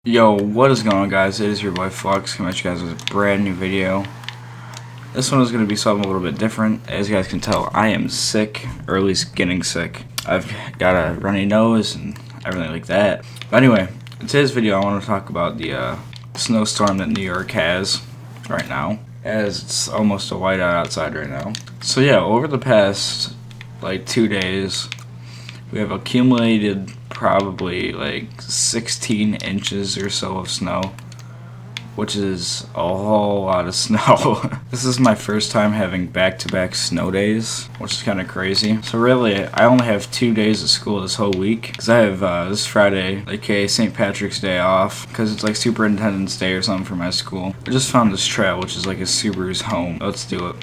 Yo, what is going on, guys? It is your boy Flux coming at you guys with a brand new video. This one is going to be something a little bit different. As you guys can tell, I am sick, or at least getting sick. I've got a runny nose and everything like that. But anyway, in today's video I want to talk about the snowstorm that New York has right now, as it's almost a whiteout outside right now. So yeah, over the past like 2 days, we have accumulated probably like 16 inches or so of snow, which is a whole lot of snow. This is my first time having back-to-back snow days, which is kind of crazy. So really, I only have 2 days of school this whole week, because I have this Friday, aka St. Patrick's Day, off, because it's like Superintendent's Day or something for my school. I just found this trail, which is like a Subaru's home. Let's do it.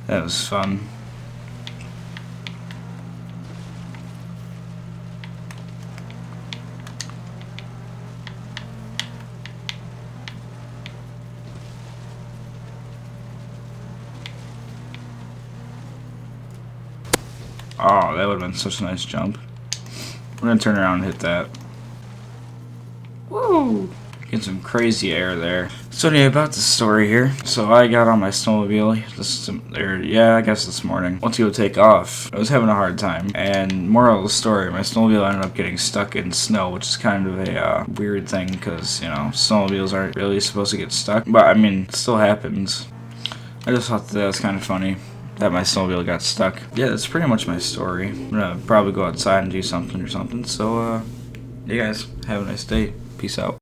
That was fun. Oh, that would have been such a nice jump. We're gonna turn around and hit that. Woo! Get some crazy air there. So anyway, about the story here. So I got on my snowmobile I guess this morning. Went to go take off. I was having a hard time. And moral of the story, my snowmobile ended up getting stuck in snow, which is kind of a weird thing because, you know, snowmobiles aren't really supposed to get stuck. But I mean, it still happens. I just thought that was kind of funny that my snowmobile got stuck. Yeah, that's pretty much my story. I'm gonna probably go outside and do something or something. So, you guys have a nice day. Peace out.